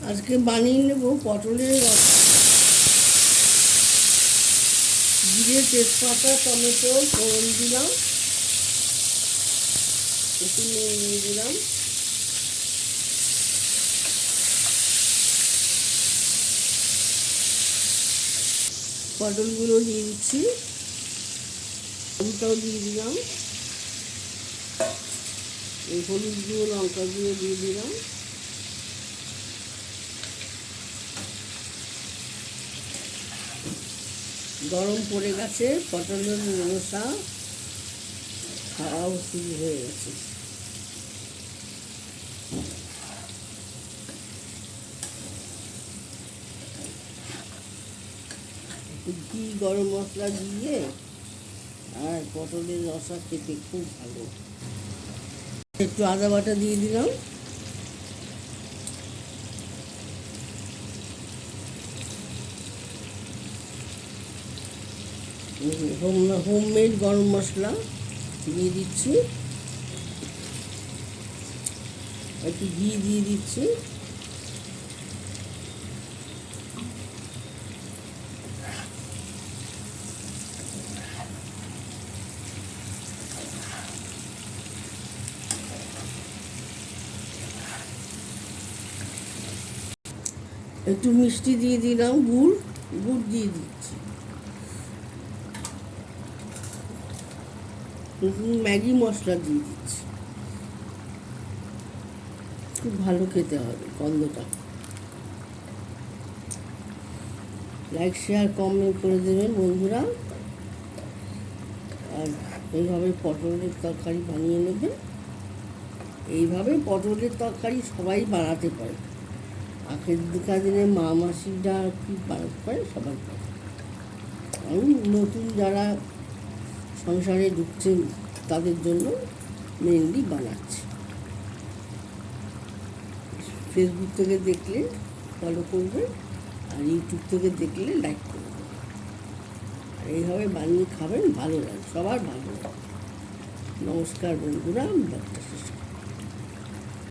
আজকে বানিয়ে নেব পটলের রসা। জিরে, তেজপাতা, টমেটো ফোড়ন দিলাম, একটু নুন দিয়ে দিলাম, পটলগুলো দিয়ে দিচ্ছি, আলুটাও দিয়ে দিলাম, এই হলুদ গুঁড়ো লঙ্কা গুঁড়ো দিয়ে দিলাম, গরম পড়ে গেছে, পটলের রসা খাওয়াও শুরু হয়ে গেছে। ঘি, গরম মশলা দিয়ে আর পটলের রসা খেতে খুব ভালো। একটু আদা বাটা দিয়ে দিলাম, হোমমেড গরম মশলা দিয়ে দিচ্ছি, একটু ঘি দিয়ে দিচ্ছি, একটু মিষ্টি দিয়ে দিলাম, গুড় দিয়ে দিচ্ছি, ম্যাগি মশলা দিয়ে দিচ্ছি। খুব ভালো খেতে হবে গন্ধটা। লাইক, শেয়ার, কমেন্ট করে দেবেন বন্ধুরা। আর এইভাবে পটলের তরকারি বানিয়ে নেবেন। এইভাবে পটলের তরকারি সবাই বানাতে পারে। আগেকার দিনে মা মাসিরা কি বানাতে পারে, সবাই পারে। আমি নতুন যারা সংসারে ঢুকছে তাদের জন্য মেনলি বানাচ্ছি। ফেসবুক থেকে দেখলে ফলো করবেন, আর ইউটিউব থেকে দেখলে লাইক করবেন। আর এইভাবে বানিয়ে খাবেন, ভালো লাগে, সবার ভালো লাগে। নমস্কার বন্ধুরা, আমি ডক্টর